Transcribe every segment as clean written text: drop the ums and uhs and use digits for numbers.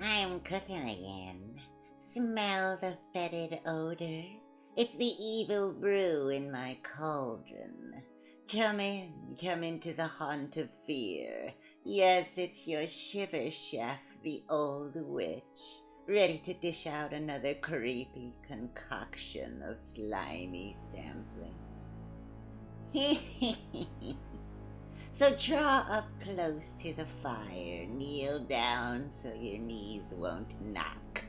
I'm cooking again. Smell the fetid odor? It's the evil brew in my cauldron. Come into the haunt of fear. Yes, it's your shiver chef, the old witch, ready to dish out another creepy concoction of slimy sampling. So draw up close to the fire, kneel down so your knees won't knock.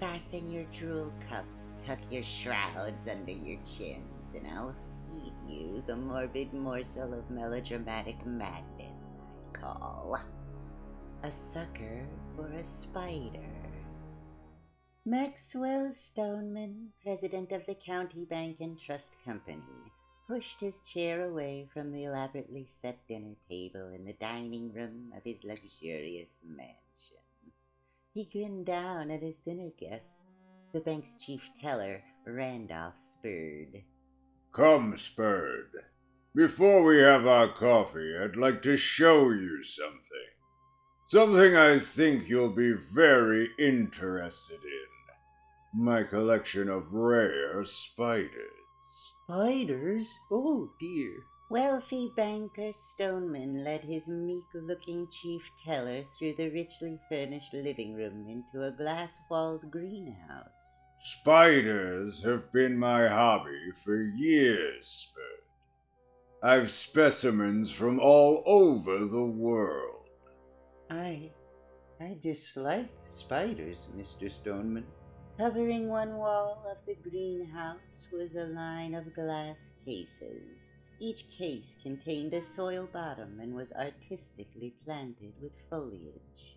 Fasten your drool cups, tuck your shrouds under your chins, and I'll feed you the morbid morsel of melodramatic madness I call a sucker for a spider. Maxwell Stoneman, president of the County Bank and Trust Company, pushed his chair away from the elaborately set dinner table in the dining room of his luxurious mansion. He grinned down at his dinner guest, the bank's chief teller, Randolph Spurd. Come, Spurd. Before we have our coffee, I'd like to show you something. Something I think you'll be very interested in. My collection of rare spiders. Spiders? Oh, dear. Wealthy banker Stoneman led his meek-looking chief teller through the richly furnished living room into a glass-walled greenhouse. Spiders have been my hobby for years, Spurd. I've specimens from all over the world. I dislike spiders, Mr. Stoneman. Covering one wall of the greenhouse was a line of glass cases. Each case contained a soil bottom and was artistically planted with foliage.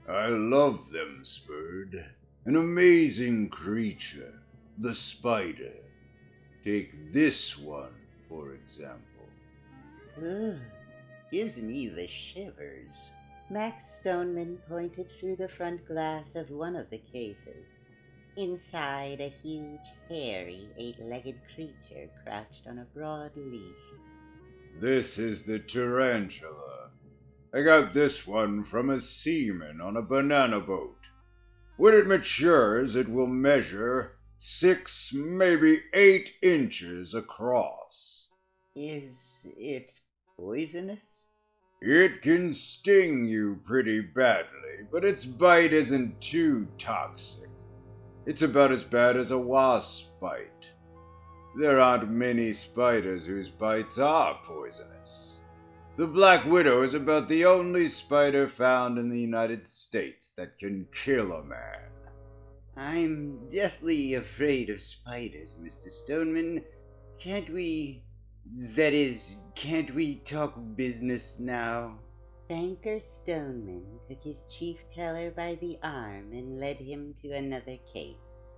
I love them, Spurd. An amazing creature, the spider. Take this one, for example. Ugh, gives me the shivers. Max Stoneman pointed through the front glass of one of the cases. Inside, a huge, hairy, eight-legged creature crouched on a broad leaf. This is the tarantula. I got this one from a seaman on a banana boat. When it matures, it will measure 6, maybe 8 inches across. Is it poisonous? It can sting you pretty badly, but its bite isn't too toxic. It's about as bad as a wasp bite. There aren't many spiders whose bites are poisonous. The Black Widow is about the only spider found in the United States that can kill a man. I'm deathly afraid of spiders, Mr. Stoneman. Can't we talk business now? Banker Stoneman took his chief teller by the arm and led him to another case.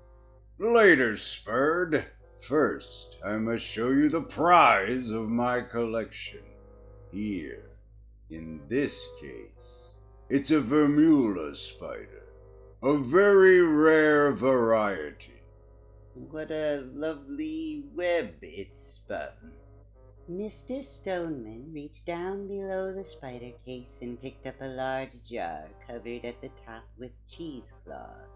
Later, Spurd. First, I must show you the prize of my collection. Here, in this case, it's a Vermula spider, a very rare variety. What a lovely web it's spun. Mr. Stoneman reached down below the spider case and picked up a large jar covered at the top with cheesecloth.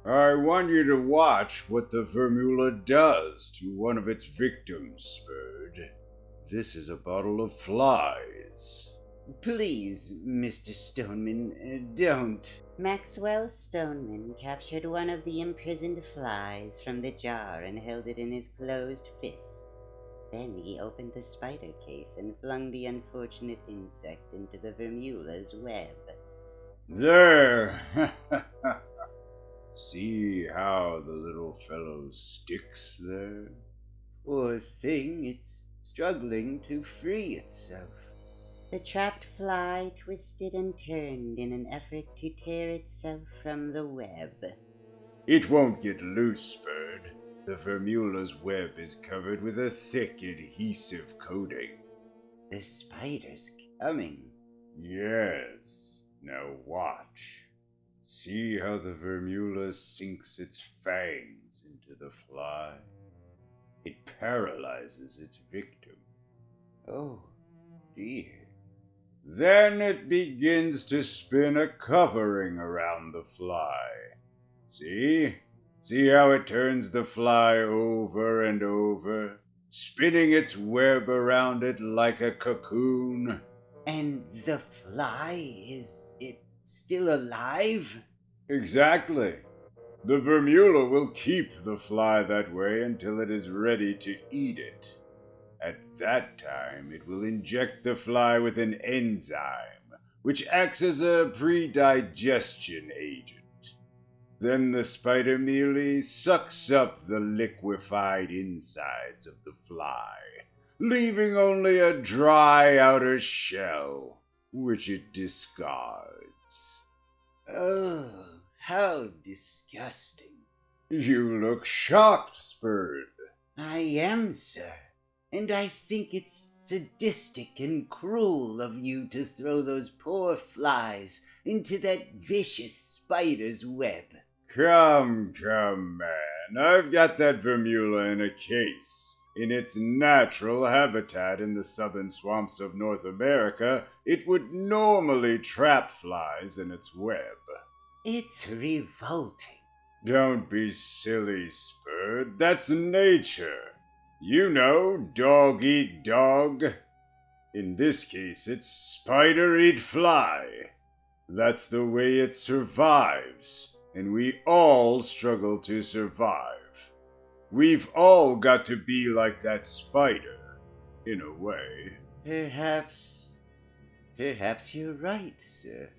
I want you to watch what the Vermula does to one of its victims, Spurd. This is a bottle of flies. Please, Mr. Stoneman, don't. Maxwell Stoneman captured one of the imprisoned flies from the jar and held it in his closed fist. Then he opened the spider case and flung the unfortunate insect into the Vermula's web. There! See how the little fellow sticks there? Poor thing, it's struggling to free itself. The trapped fly twisted and turned in an effort to tear itself from the web. It won't get loose, Spurd. The Vermula's web is covered with a thick adhesive coating. The spider's coming. Yes. Now watch. See how the Vermula sinks its fangs into the fly? It paralyzes its victim. Oh, dear. Then it begins to spin a covering around the fly. See? See how it turns the fly over and over, spinning its web around it like a cocoon? And the fly, is it still alive? Exactly. The Vermula will keep the fly that way until it is ready to eat it. At that time, it will inject the fly with an enzyme, which acts as a pre-digestion agent. Then the spider mealy sucks up the liquefied insides of the fly, leaving only a dry outer shell, which it discards. Oh, how disgusting. You look shocked, Spurd. I am, sir. And I think it's sadistic and cruel of you to throw those poor flies into that vicious spider's web. Come, man. I've got that Vermula in a case. In its natural habitat in the southern swamps of North America, it would normally trap flies in its web. It's revolting. Don't be silly, Spurd. That's nature. You know, dog eat dog. In this case, it's spider eat fly. That's the way it survives, and we all struggle to survive. We've all got to be like that spider, in a way. Perhaps you're right, sir.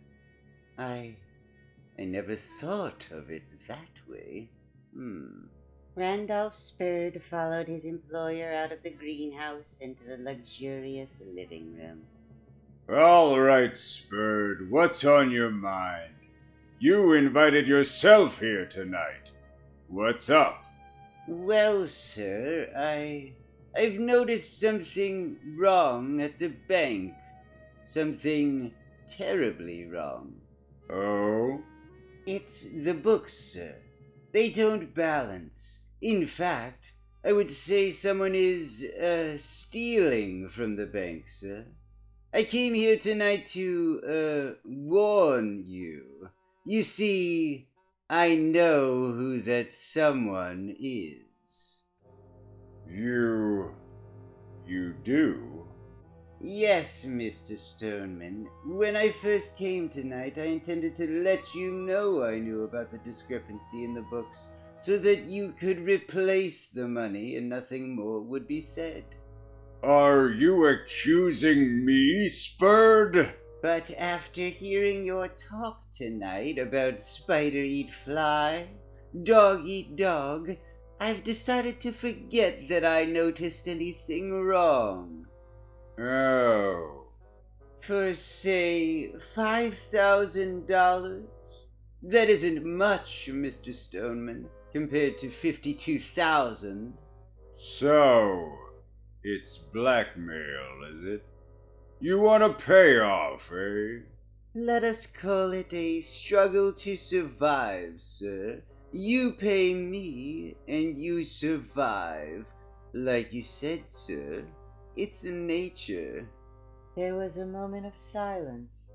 I never thought of it that way. Randolph Spurd followed his employer out of the greenhouse into the luxurious living room. All right, Spurd, what's on your mind? You invited yourself here tonight. What's up? Well, sir, I've noticed something wrong at the bank. Something terribly wrong. Oh? It's the books, sir. They don't balance. In fact, I would say someone is, stealing from the bank, sir. I came here tonight to, warn you. You see, I know who that someone is. You do? Yes, Mr. Stoneman. When I first came tonight, I intended to let you know I knew about the discrepancy in the books, so that you could replace the money and nothing more would be said. Are you accusing me, Spurd? But after hearing your talk tonight about spider eat fly, dog eat dog, I've decided to forget that I noticed anything wrong. Oh. For, say, $5,000? That isn't much, Mr. Stoneman, compared to 52,000. So, it's blackmail, is it? You want a payoff, eh? Let us call it a struggle to survive, sir. You pay me, and you survive. Like you said, sir, it's nature. There was a moment of silence,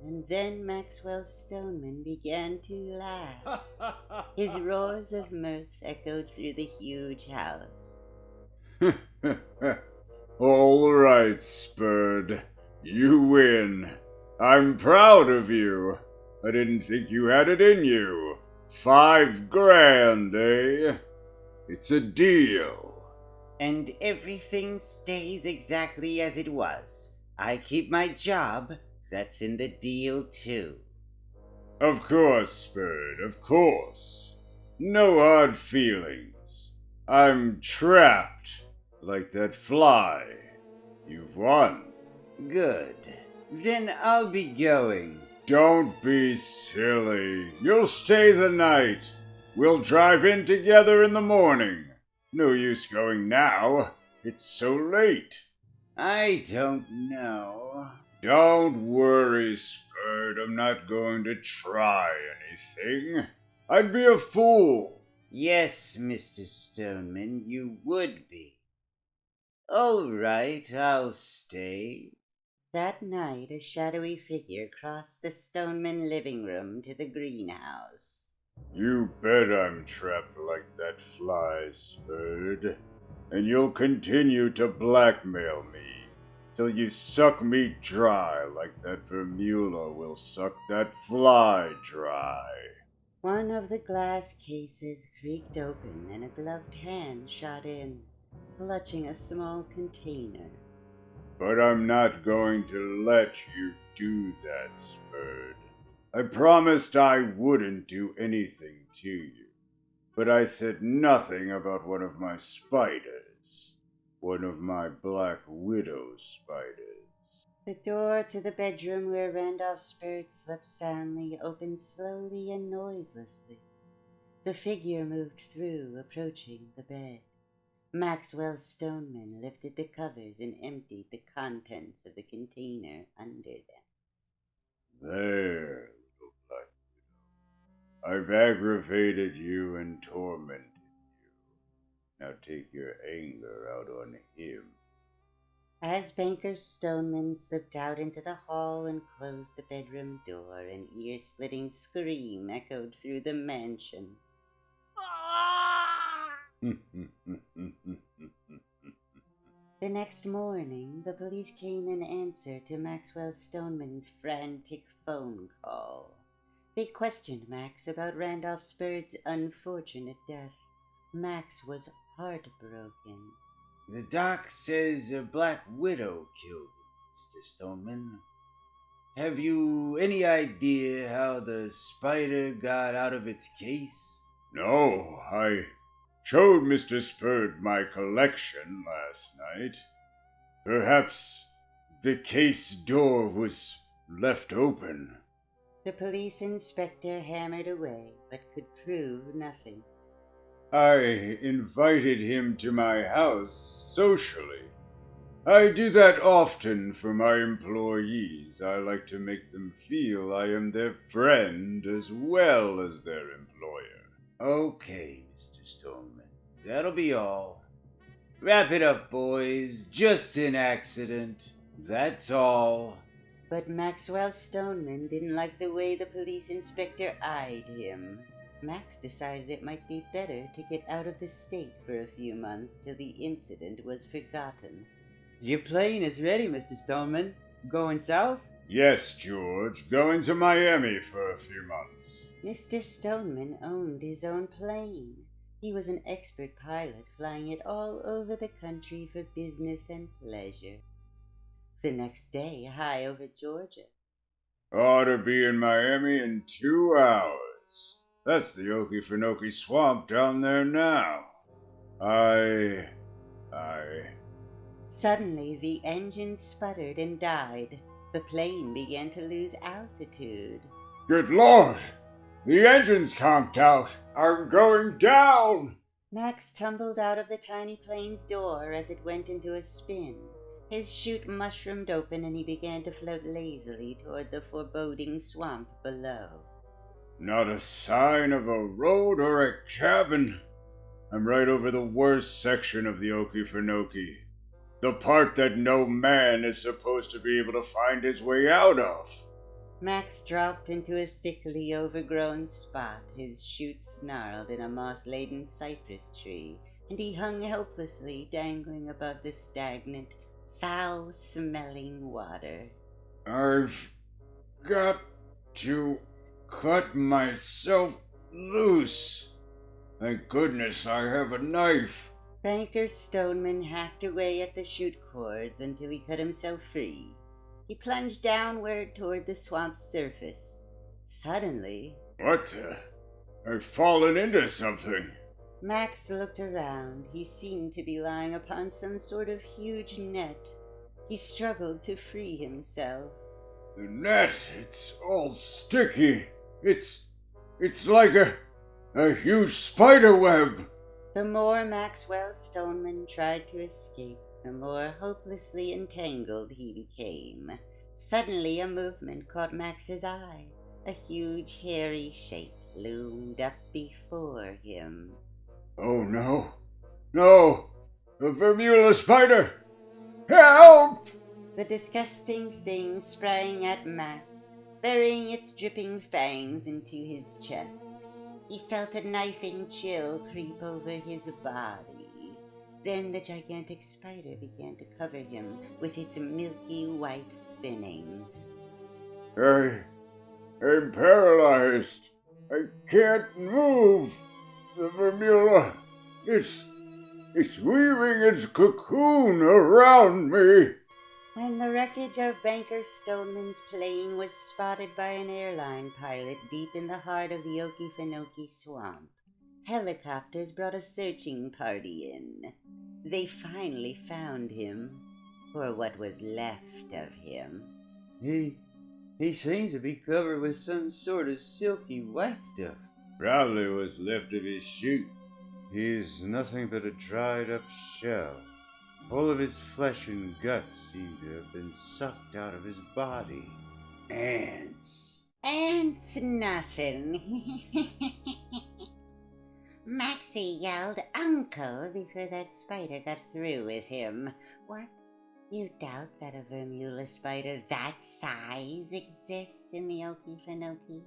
and then Maxwell Stoneman began to laugh. His roars of mirth echoed through the huge house. All right, Spurd. You win. I'm proud of you. I didn't think you had it in you. $5,000, eh? It's a deal. And everything stays exactly as it was. I keep my job. That's in the deal, too. Of course, Spurd, of course. No hard feelings. I'm trapped, like that fly. You've won. Good. Then I'll be going. Don't be silly. You'll stay the night. We'll drive in together in the morning. No use going now. It's so late. I don't know. Don't worry, Spurd. I'm not going to try anything. I'd be a fool. Yes, Mr. Stoneman, you would be. All right, I'll stay. That night, a shadowy figure crossed the Stoneman living room to the greenhouse. You bet I'm trapped like that fly, Spurd. And you'll continue to blackmail me till you suck me dry like that Bermuda will suck that fly dry. One of the glass cases creaked open and a gloved hand shot in, clutching a small container. But I'm not going to let you do that, Spurd. I promised I wouldn't do anything to you, but I said nothing about one of my spiders. One of my Black Widow spiders. The door to the bedroom where Randolph Spurd slept soundly opened slowly and noiselessly. The figure moved through, approaching the bed. Maxwell Stoneman lifted the covers and emptied the contents of the container under them. There, little Black Widow. I've aggravated you and tormented you. Now take your anger out on him. As Banker Stoneman slipped out into the hall and closed the bedroom door, an ear-splitting scream echoed through the mansion. The next morning, the police came in answer to Maxwell Stoneman's frantic phone call. They questioned Max about Randolph Spurd's unfortunate death. Max was heartbroken. The doc says a Black Widow killed him, Mr. Stoneman. Have you any idea how the spider got out of its case? No, I showed Mr. Spurd my collection last night. Perhaps the case door was left open. The police inspector hammered away, but could prove nothing. I invited him to my house socially. I do that often for my employees. I like to make them feel I am their friend as well as their employer. Okay, Mr. Stoneman. That'll be all. Wrap it up, boys. Just an accident. That's all. But Maxwell Stoneman didn't like the way the police inspector eyed him. Max decided it might be better to get out of the state for a few months till the incident was forgotten. Your plane is ready, Mr. Stoneman. Going south? Yes, George, going to Miami for a few months. Mr. Stoneman owned his own plane. He was an expert pilot, flying it all over the country for business and pleasure. The next day, high over Georgia. Ought to be in Miami in 2 hours. That's the Okefenokee Swamp down there now. I... Suddenly, the engine sputtered and died. The plane began to lose altitude. Good Lord! The engine's conked out! I'm going down! Max tumbled out of the tiny plane's door as it went into a spin. His chute mushroomed open and he began to float lazily toward the foreboding swamp below. Not a sign of a road or a cabin. I'm right over the worst section of the Okefenokee. The part that no man is supposed to be able to find his way out of. Max dropped into a thickly overgrown spot, his chute snarled in a moss-laden cypress tree, and he hung helplessly, dangling above the stagnant, foul-smelling water. I've got to cut myself loose. Thank goodness I have a knife. Banker Stoneman hacked away at the chute cords until he cut himself free. He plunged downward toward the swamp's surface. Suddenly... What the? I've fallen into something. Max looked around. He seemed to be lying upon some sort of huge net. He struggled to free himself. The net, it's all sticky. It's like a huge spider web. The more Maxwell Stoneman tried to escape, the more hopelessly entangled he became. Suddenly a movement caught Max's eye. A huge hairy shape loomed up before him. Oh no! No! The Bermuda spider! Help! The disgusting thing sprang at Matt, burying its dripping fangs into his chest. He felt a knifing chill creep over his body. Then the gigantic spider began to cover him with its milky white spinnings. I'm paralyzed. I can't move. The Vermula, it's weaving its cocoon around me. When the wreckage of Banker Stoneman's plane was spotted by an airline pilot deep in the heart of the Okefenokee swamp, helicopters brought a searching party in. They finally found him, or what was left of him. He seems to be covered with some sort of silky white stuff. Probably what's left of his chute. He's nothing but a dried up shell. All of his flesh and guts seem to have been sucked out of his body. Ants. Ants nothing. Maxie yelled uncle before that spider got through with him. What? You doubt that a Vermula spider that size exists in the Okefenokee?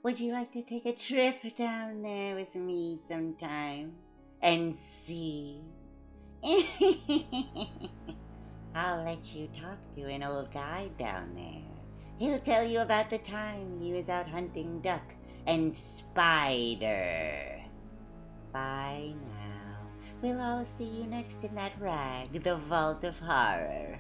Would you like to take a trip down there with me sometime and see? I'll let you talk to an old guide down there. He'll tell you about the time he was out hunting duck and spider. Bye now. We'll all see you next in that rag, the Vault of Horror.